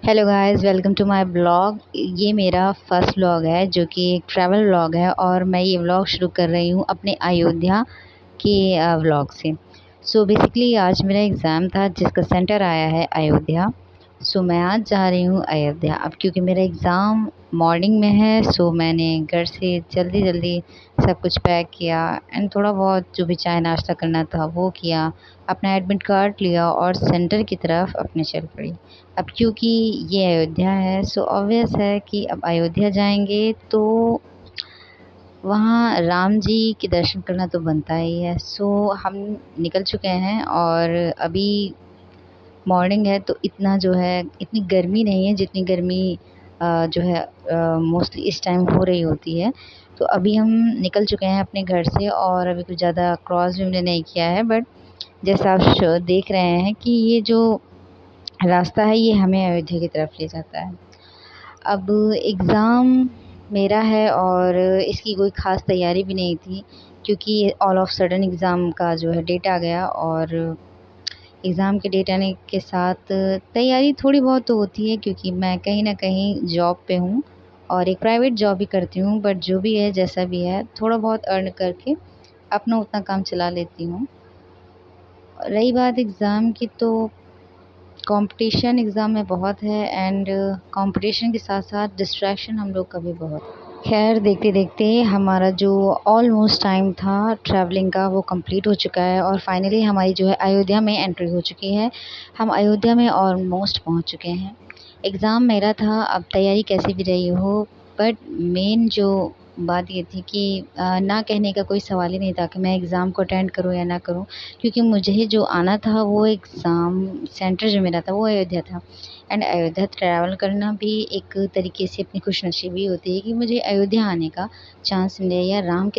Hello guys, welcome to my blog. ये मेरा first vlog है जो कि एक ट्रैवल व्लॉग है और मैं ये व्लॉग शुरू कर रही हूँ अपने अयोध्या के व्लॉग से। सो बेसिकली आज मेरा एग्ज़ाम था जिसका सेंटर आया है अयोध्या। सो मैं आज जा रही हूँ अयोध्या। अब क्योंकि मेरा एग्ज़ाम मॉर्निंग में है, सो मैंने घर से जल्दी जल्दी सब कुछ पैक किया एंड थोड़ा बहुत जो भी चाय नाश्ता करना था वो किया, अपना एडमिट कार्ड लिया और सेंटर की तरफ अपने चल पड़ी। अब क्योंकि ये अयोध्या है, सो ऑब्वियस है कि अब अयोध्या जाएंगे तो वहाँ राम जी के दर्शन करना तो बनता ही है। सो हम निकल चुके हैं और अभी मॉर्निंग है तो इतना जो है इतनी गर्मी नहीं है जितनी गर्मी जो है मोस्टली इस टाइम हो रही होती है। तो अभी हम निकल चुके हैं अपने घर से और अभी कुछ ज़्यादा क्रॉस भी हमने नहीं किया है, बट जैसा आप देख रहे हैं कि ये जो रास्ता है ये हमें अयोध्या की तरफ ले जाता है। अब एग्ज़ाम मेरा है और इसकी कोई ख़ास तैयारी भी नहीं थी क्योंकि ऑल ऑफ सडन एग्ज़ाम का जो है डेट आ गया और एग्ज़ाम के डेट आने के साथ तैयारी थोड़ी बहुत तो होती है क्योंकि मैं कहीं न कहीं जॉब पे हूँ और एक प्राइवेट जॉब भी करती हूँ, बट जो भी है जैसा भी है थोड़ा बहुत अर्न करके अपना उतना काम चला लेती हूँ। रही बात एग्ज़ाम की तो कंपटीशन एग्ज़ाम में बहुत है एंड कंपटीशन के साथ साथ डिस्ट्रैक्शन हम लोग का भी बहुत। खैर देखते देखते हमारा जो ऑलमोस्ट टाइम था ट्रैवलिंग का वो कंप्लीट हो चुका है और फाइनली हमारी जो है अयोध्या में एंट्री हो चुकी है। हम अयोध्या में ऑलमोस्ट पहुंच चुके हैं। एग्ज़ाम मेरा था, अब तैयारी कैसी भी रही हो, बट मेन जो बात ये थी कि ना कहने का कोई सवाल ही नहीं था कि मैं एग्ज़ाम को अटेंड करूँ या ना करूँ, क्योंकि मुझे जो आना था वो एग्ज़ाम सेंटर जो मेरा था वो अयोध्या था। एंड अयोध्या ट्रैवल करना भी एक तरीके से अपनी खुशनसीबी होती है कि मुझे अयोध्या आने का चांस मिले या राम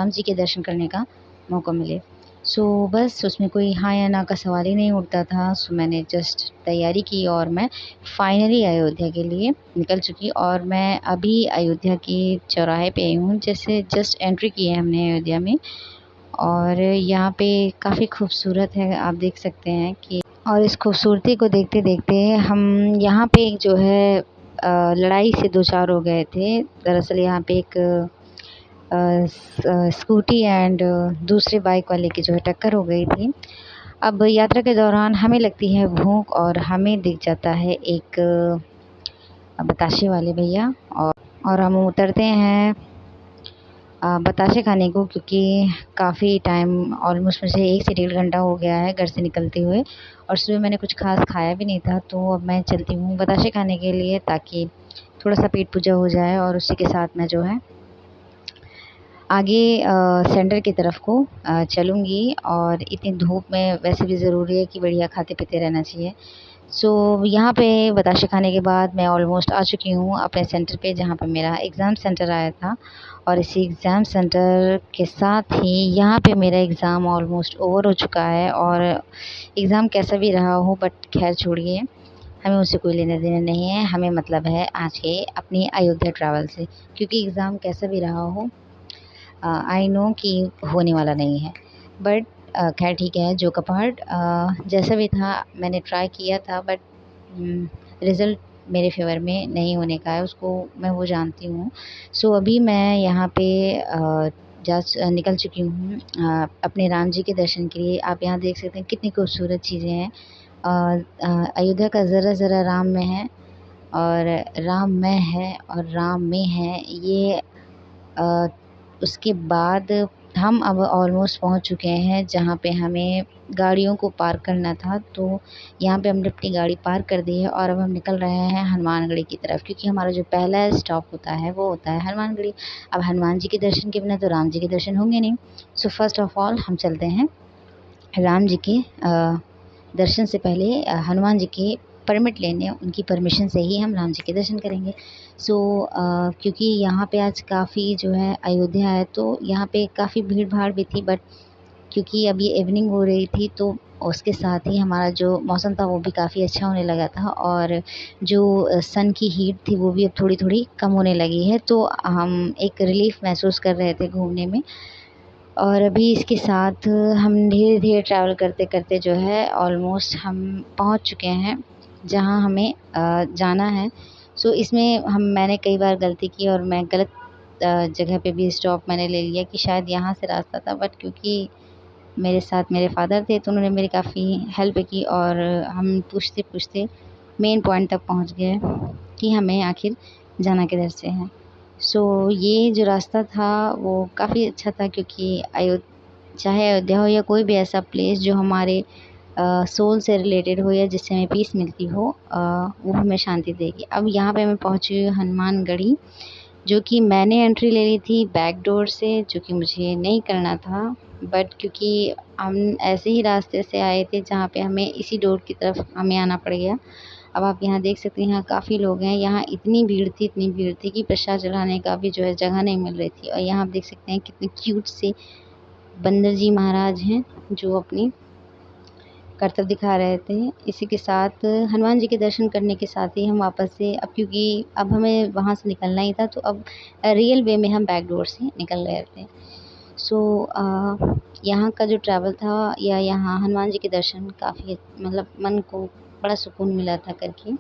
जी के दर्शन करने का मौका मिले। सो बस उसमें कोई हाँ या ना का सवाल ही नहीं उठता था। सो मैंने जस्ट तैयारी की और मैं फाइनली अयोध्या के लिए निकल चुकी और मैं अभी अयोध्या के चौराहे पे आई हूँ। जैसे जस्ट एंट्री की है हमने अयोध्या में और यहाँ पे काफ़ी खूबसूरत है, आप देख सकते हैं कि और इस खूबसूरती को देखते देखते हम यहाँ पे एक जो है लड़ाई से दो चार हो गए थे। दरअसल यहाँ पे एक स्कूटी एंड दूसरे बाइक वाले की जो है टक्कर हो गई थी। अब यात्रा के दौरान हमें लगती है भूख और हमें दिख जाता है एक बताशे वाले भैया और हम उतरते हैं बताशे खाने को, क्योंकि काफ़ी टाइम ऑलमोस्ट मुझे 1 से डेढ़ घंटा हो गया है घर से निकलते हुए और सुबह मैंने कुछ ख़ास खाया भी नहीं था। तो अब मैं चलती हूँ बताशे खाने के लिए ताकि थोड़ा-सा पेट पूजा हो जाए और उसी के साथ मैं जो है आगे सेंटर की तरफ को चलूँगी। और इतनी धूप में वैसे भी ज़रूरी है कि बढ़िया खाते-पीते रहना चाहिए। सो यहाँ पे बताशे खाने के बाद मैं ऑलमोस्ट आ चुकी हूँ अपने सेंटर पे जहाँ पे मेरा एग्ज़ाम सेंटर आया था और इसी एग्ज़ाम सेंटर के साथ ही यहाँ पे मेरा एग्ज़ाम ऑलमोस्ट ओवर हो चुका है। और एग्ज़ाम कैसा भी रहा हो, बट खैर छोड़िए, हमें उससे कोई लेना-देना नहीं है। हमें मतलब है आज के अपनी अयोध्या ट्रैवल से, क्योंकि एग्ज़ाम कैसा भी रहा हो आई नो कि होने वाला नहीं है, बट खैर ठीक है, जो कपार्ट जैसा भी था मैंने ट्राई किया था, बट रिज़ल्ट मेरे फ़ेवर में नहीं होने का है, उसको मैं वो जानती हूँ। सो अभी मैं यहाँ पे निकल चुकी हूँ अपने राम जी के दर्शन के लिए। आप यहाँ देख सकते हैं कितनी खूबसूरत चीज़ें हैं। अयोध्या का ज़रा-ज़रा राम में है और राम में है और राम में है ये। अ, उसके बाद हम अब ऑलमोस्ट पहुंच चुके हैं जहां पे हमें गाड़ियों को पार्क करना था। तो यहाँ पे हमने अपनी गाड़ी पार्क कर दी है और अब हम निकल रहे हैं हनुमानगढ़ी की तरफ, क्योंकि हमारा जो पहला स्टॉप होता है वो होता है हनुमानगढ़ी। अब हनुमान जी के दर्शन के बिना तो राम जी के दर्शन होंगे नहीं। सो फर्स्ट ऑफ ऑल हम चलते हैं राम जी के दर्शन से पहले हनुमान जी के परमिट लेने, उनकी परमिशन से ही हम राम जी के दर्शन करेंगे। सो क्योंकि यहाँ पे आज काफ़ी जो है अयोध्या है तो यहाँ पे काफ़ी भीड़ भाड़ भी थी, बट क्योंकि अब ये इवनिंग हो रही थी तो उसके साथ ही हमारा जो मौसम था वो भी काफ़ी अच्छा होने लगा था और जो सन की हीट थी वो भी अब थोड़ी थोड़ी कम होने लगी है। तो हम एक रिलीफ महसूस कर रहे थे घूमने में। और अभी इसके साथ हम धीरे धीरे ट्रैवल करते करते जो है ऑलमोस्ट हम पहुंच चुके हैं जहाँ हमें जाना है। सो इसमें मैंने कई बार गलती की और मैं गलत जगह पे भी स्टॉप मैंने ले लिया कि शायद यहाँ से रास्ता था, बट क्योंकि मेरे साथ मेरे फादर थे तो उन्होंने मेरी काफ़ी हेल्प की और हम पूछते-पूछते मेन पॉइंट तक पहुँच गए कि हमें आखिर जाना किधर से है। सो ये जो रास्ता था वो काफ़ी अच्छा था, क्योंकि चाहे अयोध्या हो या कोई भी ऐसा प्लेस जो हमारे सोल से रिलेटेड हो या जिससे हमें पीस मिलती हो, वो हमें शांति देगी। अब यहाँ पे मैं पहुँची हूँ हनुमानगढ़ी, जो कि मैंने एंट्री ले ली थी बैक डोर से, जो कि मुझे नहीं करना था, बट क्योंकि हम ऐसे ही रास्ते से आए थे जहाँ पे हमें इसी डोर की तरफ हमें आना पड़ गया। अब आप यहाँ देख सकते हैं, यहाँ काफ़ी लोग हैं। यहाँ इतनी भीड़ थी कि प्रसाद चढ़ाने का भी जो है जगह नहीं मिल रही थी। और यहाँ आप देख सकते हैं कितने क्यूट से बंदर जी महाराज हैं जो अपनी करतब दिखा रहे थे। इसी के साथ हनुमान जी के दर्शन करने के साथ ही हम वापस से, अब क्योंकि अब हमें वहाँ से निकलना ही था, तो अब रियल वे में हम बैक डोर से निकल रहे थे। सो यहाँ का जो ट्रैवल था या यहाँ हनुमान जी के दर्शन काफ़ी मतलब मन को बड़ा सुकून मिला था करके।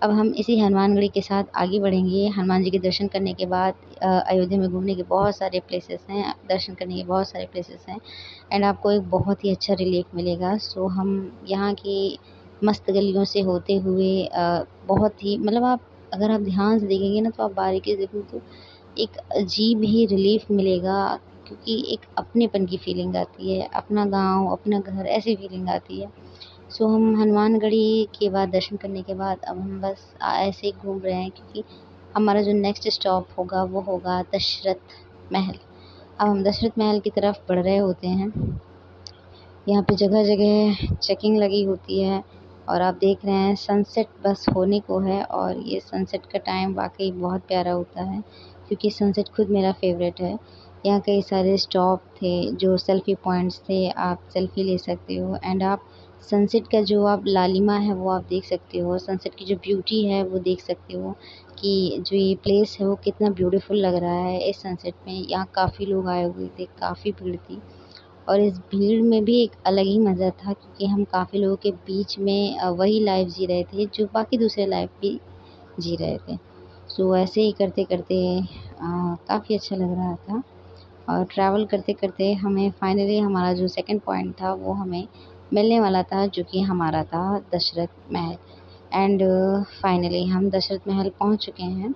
अब हम इसी हनुमानगढ़ी के साथ आगे बढ़ेंगे। हनुमान जी के दर्शन करने के बाद अयोध्या में घूमने के बहुत सारे प्लेसेस हैं, दर्शन करने के बहुत सारे प्लेसेस हैं एंड आपको एक बहुत ही अच्छा रिलीफ मिलेगा। सो हम यहाँ की मस्त गलियों से होते हुए बहुत ही मतलब आप अगर आप ध्यान से देखेंगे ना, तो आप बारीकी से देखेंगे तो एक अजीब ही रिलीफ मिलेगा, क्योंकि एक अपनेपन की फीलिंग आती है, अपना गाँव, अपना घर ऐसी फीलिंग आती है। सो हम हनुमानगढ़ी के बाद दर्शन करने के बाद अब हम बस ऐसे ही घूम रहे हैं, क्योंकि हमारा जो नेक्स्ट स्टॉप होगा वो होगा दशरथ महल। अब हम दशरथ महल की तरफ बढ़ रहे होते हैं। यहाँ पे जगह जगह चेकिंग लगी होती है और आप देख रहे हैं सनसेट बस होने को है, और ये सनसेट का टाइम वाकई बहुत प्यारा होता है, क्योंकि सनसेट खुद मेरा फेवरेट है। यहाँ कई सारे स्टॉप थे जो सेल्फी पॉइंट्स थे, आप सेल्फी ले सकते हो एंड आप सनसेट का जो आप लालिमा है वो आप देख सकते हो, सनसेट की जो ब्यूटी है वो देख सकते हो कि जो ये प्लेस है वो कितना ब्यूटीफुल लग रहा है इस सनसेट में। यहाँ काफ़ी लोग आए हुए थे, काफ़ी भीड़ थी और इस भीड़ में भी एक अलग ही मज़ा था, क्योंकि हम काफ़ी लोगों के बीच में वही लाइफ जी रहे थे जो बाकी दूसरे लाइफ भी जी रहे थे। सो ऐसे ही करते-करते काफ़ी अच्छा लग रहा था और ट्रैवल करते-करते हमें फाइनली हमारा जो सेकंड पॉइंट था वो हमें मिलने वाला था, जो कि हमारा था दशरथ महल। एंड फाइनली हम दशरथ महल पहुँच चुके हैं।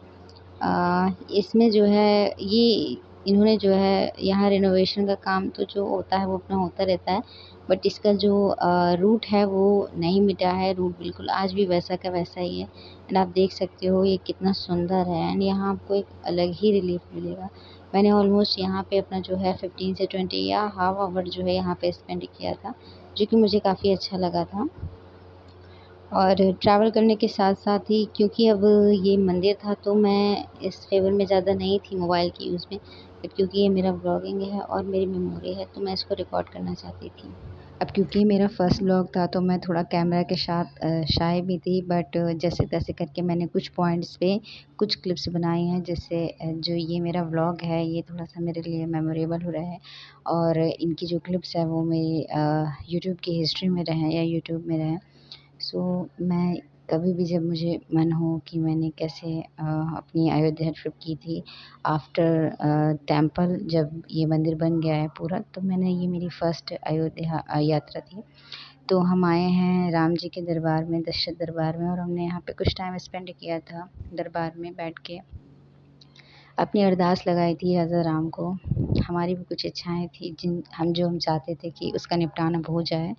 इसमें जो है ये इन्होंने जो है यहाँ रिनोवेशन का काम तो जो होता है वो अपना होता रहता है, बट इसका जो रूट है वो नहीं मिटा है। रूट बिल्कुल आज भी वैसा का वैसा ही है एंड आप देख सकते हो ये कितना सुंदर है एंड यहाँ आपको एक अलग ही रिलीफ मिलेगा। मैंने ऑलमोस्ट यहाँ पे अपना जो है 15 से 20 या हाफ आवर जो है यहाँ पे स्पेंड किया था, जो कि मुझे काफ़ी अच्छा लगा था। और ट्रैवल करने के साथ-साथ ही, क्योंकि अब ये मंदिर था तो मैं इस फ़ेवर में ज़्यादा नहीं थी मोबाइल के यूज़ में, बट क्योंकि ये मेरा व्लॉगिंग है और मेरी मेमोरी है तो मैं इसको रिकॉर्ड करना चाहती थी। अब क्योंकि ये मेरा फर्स्ट व्लॉग था तो मैं थोड़ा कैमरा के साथ शाय भी थी, बट जैसे-तैसे करके मैंने कुछ पॉइंट्स पे कुछ क्लिप्स बनाई हैं, जिससे जो ये मेरा व्लॉग है ये थोड़ा-सा मेरे लिए मेमोरेबल हो रहा है और इनकी जो क्लिप्स हैं वो मेरी यूट्यूब की हिस्ट्री में रहें या यूट्यूब में रहें। सो मैं कभी भी जब मुझे मन हो कि मैंने कैसे अपनी अयोध्या ट्रिप की थी आफ्टर टेम्पल, जब ये मंदिर बन गया है पूरा, तो मैंने ये मेरी फर्स्ट अयोध्या यात्रा थी। तो हम आए हैं राम जी के दरबार में, दशरथ दरबार में, और हमने यहाँ पे कुछ टाइम स्पेंड किया था दरबार में बैठ के। अपनी अरदास लगाई थी राजा राम को। हमारी भी कुछ इच्छाएँ थी जो हम चाहते थे कि उसका निपटान अब हो जाए।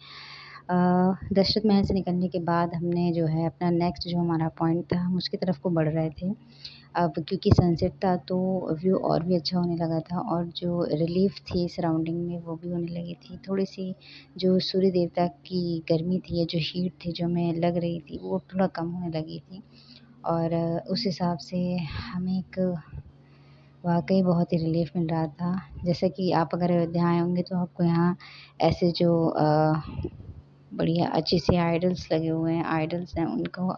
दशरथ महल से निकलने के बाद हमने जो है अपना नेक्स्ट जो हमारा पॉइंट था हम उसकी तरफ को बढ़ रहे थे। अब क्योंकि सनसेट था तो व्यू और भी अच्छा होने लगा था और जो रिलीफ थी सराउंडिंग में वो भी होने लगी थी। थोड़ी-सी जो सूर्य देवता की गर्मी थी या जो हीट थी जो हमें लग रही थी वो थोड़ा कम होने लगी थी और उस हिसाब से हमें एक वाक़ई बहुत ही रिलीफ़ मिल रहा था। जैसे कि आप अगर अयोध्या आए होंगे तो आपको यहाँ ऐसे जो बढ़िया अच्छी सी आइडल्स लगे हुए हैं, आइडल्स हैं, उनको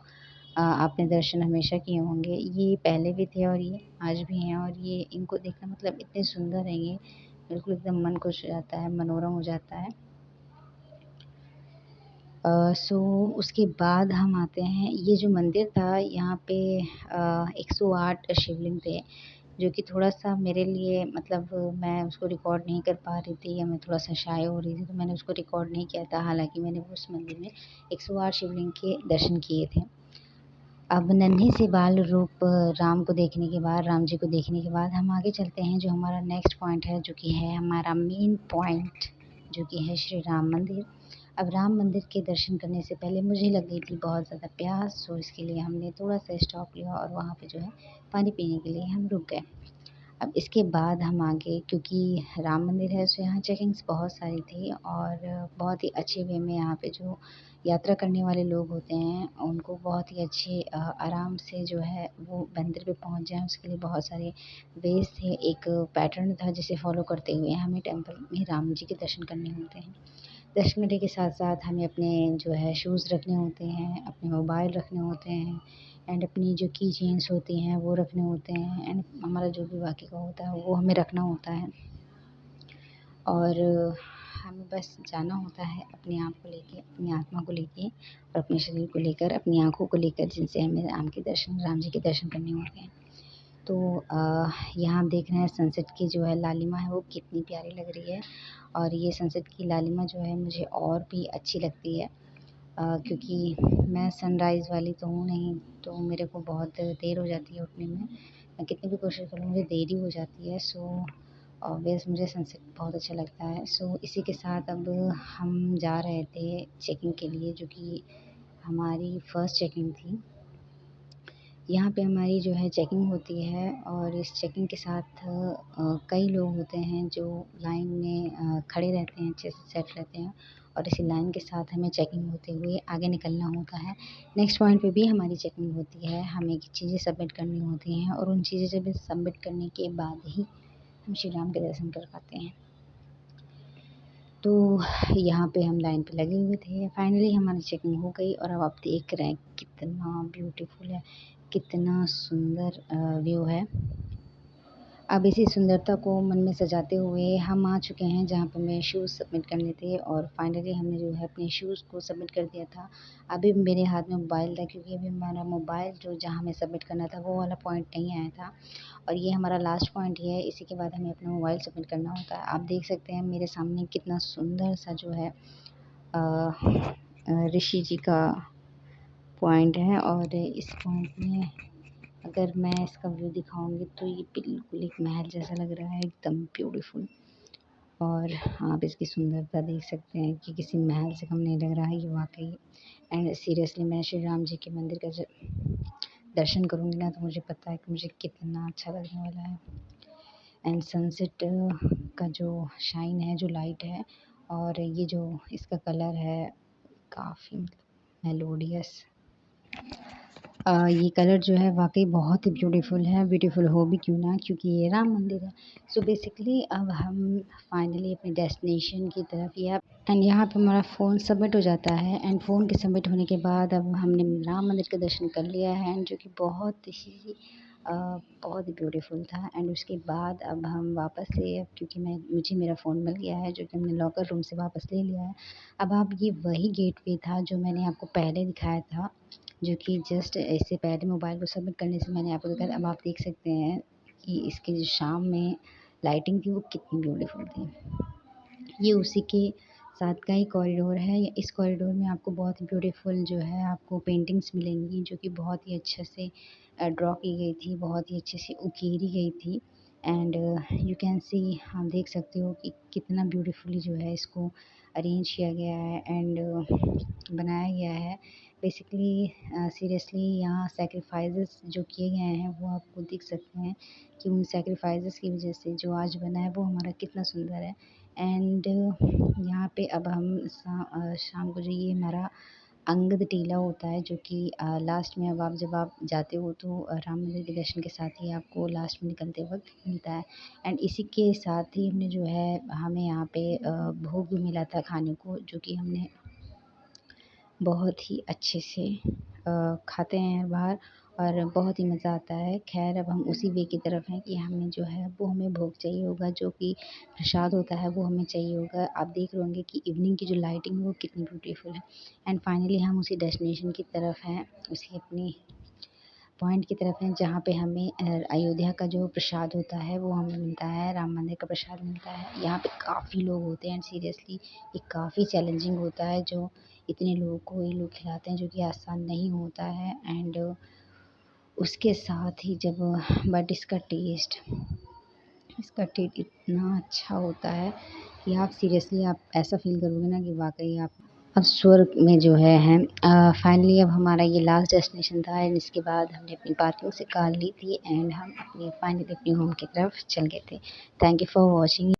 आपने दर्शन हमेशा किए होंगे। ये पहले भी थे और ये आज भी हैं और ये इनको देखना मतलब इतने सुंदर हैं ये, बिल्कुल एकदम मन खुश हो जाता है, मनोरम हो जाता है। सो उसके बाद हम आते हैं, ये जो मंदिर था यहाँ पे 108 शिवलिंग थे, जो कि थोड़ा-सा मेरे लिए मतलब मैं उसको रिकॉर्ड नहीं कर पा रही थी या मैं थोड़ा-सा शाय हो रही थी, तो मैंने उसको रिकॉर्ड नहीं किया था। हालाँकि मैंने उस मंदिर में 108 शिवलिंग के दर्शन किए थे। अब नन्हे से बाल रूप राम को देखने के बाद, राम जी को देखने के बाद हम आगे चलते हैं, जो हमारा नेक्स्ट पॉइंट है, जो कि है हमारा मेन पॉइंट, जो कि है श्री राम मंदिर। अब राम मंदिर के दर्शन करने से पहले मुझे लग गई थी बहुत ज़्यादा प्यास, सो इसके लिए हमने थोड़ा-सा स्टॉप लिया और वहाँ पे जो है पानी पीने के लिए हम रुक गए। अब इसके बाद हम आगे, क्योंकि राम मंदिर है, सो यहाँ चेकिंग्स बहुत सारी थी और बहुत ही अच्छे वे में यहाँ पे जो यात्रा करने वाले लोग होते हैं उनको बहुत ही अच्छे आराम से जो है वो मंदिर पे पहुँच जाएँ, उसके लिए बहुत सारे वेज़ थे। एक पैटर्न था जिसे फॉलो करते हुए हमें टेंपल में राम जी के दर्शन करने होते हैं। दर्शन करने के साथ-साथ हमें अपने जो है शूज़ रखने होते हैं, अपने मोबाइल रखने होते हैं एंड अपनी जो की चेन्स होती हैं वो रखने होते हैं एंड हमारा जो भी बाकी का होता है वो हमें रखना होता है। और हमें बस जाना होता है अपने आप को लेके, अपनी आत्मा को लेके और अपने शरीर को लेकर, अपनी आँखों को लेकर, जिनसे हमें राम जी के दर्शन करने होते हैं। तो यहाँ आप देख रहे हैं सनसेट की जो है लालिमा है वो कितनी प्यारी लग रही है और ये सनसेट की लालिमा जो है मुझे और भी अच्छी लगती है, क्योंकि मैं सनराइज़ वाली तो हूँ नहीं, तो मेरे को बहुत देर हो जाती है उठने में। मैं कितनी भी कोशिश कर लूँ मुझे देर ही हो जाती है, सो ऑब्वियस मुझे सनसेट बहुत अच्छा लगता है। सो इसी के साथ अब हम जा रहे थे चेकिंग के लिए, जो कि हमारी फर्स्ट चेकिंग थी। यहाँ पे हमारी जो है चेकिंग होती है और इस चेकिंग के साथ कई लोग होते हैं जो लाइन में खड़े रहते हैं, अच्छे से सेट रहते हैं और इसी लाइन के साथ हमें चेकिंग होते हुए आगे निकलना होता है। नेक्स्ट पॉइंट पे भी हमारी चेकिंग होती है, हमें चीज़ें सबमिट करनी होती हैं और उन चीज़ें जब सबमिट करने के बाद ही हम श्री राम के दर्शन कर पाते हैं। तो यहाँ पे हम लाइन पे लगे हुए थे, फाइनली हमारी चेकिंग हो गई और अब आप देख रहे हैं कितना ब्यूटीफुल है, कितना सुंदर व्यू है। अब इसी सुंदरता को मन में सजाते हुए हम आ चुके हैं जहाँ पे हमें शूज़ सबमिट करने थे और फाइनली हमने जो है अपने शूज़ को सबमिट कर दिया था। अभी मेरे हाथ में मोबाइल था, क्योंकि अभी हमारा मोबाइल जो जहाँ हमें सबमिट करना था वो वाला पॉइंट नहीं आया था और ये हमारा लास्ट पॉइंट ही है, इसी के बाद हमें अपना मोबाइल सबमिट करना होता है। आप देख सकते हैं मेरे सामने कितना सुंदर सा जो है ऋषि जी का पॉइंट है और इस पॉइंट में अगर मैं इसका व्यू दिखाऊंगी तो ये बिल्कुल एक महल जैसा लग रहा है, एकदम ब्यूटीफुल। और आप इसकी सुंदरता देख सकते हैं कि किसी महल से कम नहीं लग रहा है ये वाकई। एंड सीरियसली मैं श्री राम जी के मंदिर का जब दर्शन करूंगी ना तो मुझे पता है कि मुझे कितना अच्छा लगने वाला है। एंड सनसेट का जो शाइन है, जो लाइट है और ये जो इसका कलर है, काफ़ी मतलब मेलोडियस। ये कलर जो है वाक़ई बहुत ही ब्यूटीफुल है, ब्यूटीफुल हो भी क्यों ना, क्योंकि ये राम मंदिर है। सो बेसिकली अब हम फाइनली अपने डेस्टिनेशन की तरफ या एंड यहाँ पे हमारा फ़ोन सबमिट हो जाता है एंड फ़ोन के सबमिट होने के बाद अब हमने राम मंदिर का दर्शन कर लिया है एंड जो कि बहुत ही ब्यूटीफुल था। एंड उसके बाद अब हम वापस से, अब क्योंकि मुझे मेरा फ़ोन मिल गया है जो कि हमने लॉकर रूम से वापस ले लिया है। अब आप ये वही गेटवे था जो मैंने आपको पहले दिखाया था, जो कि जस्ट इससे पहले मोबाइल को सबमिट करने से मैंने आपको दिखाया था। अब आप देख सकते हैं कि इसकी जो शाम में लाइटिंग थी वो कितनी ब्यूटीफुल थी। ये उसी के साथ का ही कॉरिडोर है। इस कॉरिडोर में आपको बहुत ही ब्यूटीफुल जो है आपको पेंटिंग्स मिलेंगी, जो कि बहुत ही अच्छे से ड्रॉ की गई थी, बहुत ही अच्छे से उकेरी गई थी। एंड यू कैन सी, आप देख सकते हो कि कितना ब्यूटीफुली जो है इसको अरेंज किया गया है एंड बनाया गया है। बेसिकली सीरियसली यहाँ सैक्रिफाइसेस जो किए गए हैं वो आपको दिख सकते हैं कि उन सैक्रिफाइसेस की वजह से जो आज बना है वो हमारा कितना सुंदर है। एंड यहाँ पे अब हम शाम को जो ये हमारा अंगद टीला होता है, जो कि लास्ट में अब आप जब आप जाते हो तो राम मंदिर के दर्शन के साथ ही आपको लास्ट में निकलते वक्त मिलता है। एंड इसी के साथ ही हमने जो है हमें यहाँ पे भोग भी मिला था खाने को, जो कि हमने बहुत ही अच्छे से खाते हैं बाहर और बहुत ही मज़ा आता है। ख़ैर अब हम उसी वे की तरफ हैं कि हमें जो है वो हमें भोग चाहिए होगा, जो कि प्रसाद होता है वो हमें चाहिए होगा। आप देख रहे होंगे कि इवनिंग की जो लाइटिंग है वो कितनी ब्यूटीफुल है। एंड फाइनली हम उसी डेस्टिनेशन की तरफ हैं, उसी अपनी पॉइंट की तरफ हैं जहाँ पे हमें अयोध्या का जो प्रसाद होता है वो हमें मिलता है, राम मंदिर का प्रसाद मिलता है। यहाँ पे काफ़ी लोग होते हैं एंड सीरियसली ये काफ़ी चैलेंजिंग होता है जो इतने लोगों को ये लोग खिलाते हैं, जो कि आसान नहीं होता है। एंड उसके साथ ही जब बट इसका टेस्ट इतना अच्छा होता है कि आप सीरियसली आप ऐसा फ़ील करोगे ना कि वाक़ई आप अब स्वर्ग में जो है हैं। फाइनली अब हमारा ये लास्ट डेस्टिनेशन था एंड इसके बाद हमने अपनी पार्किंग से कार ली थी एंड हम अपनी फाइनली अपनी होम की तरफ चल गए थे। Thank you for watching.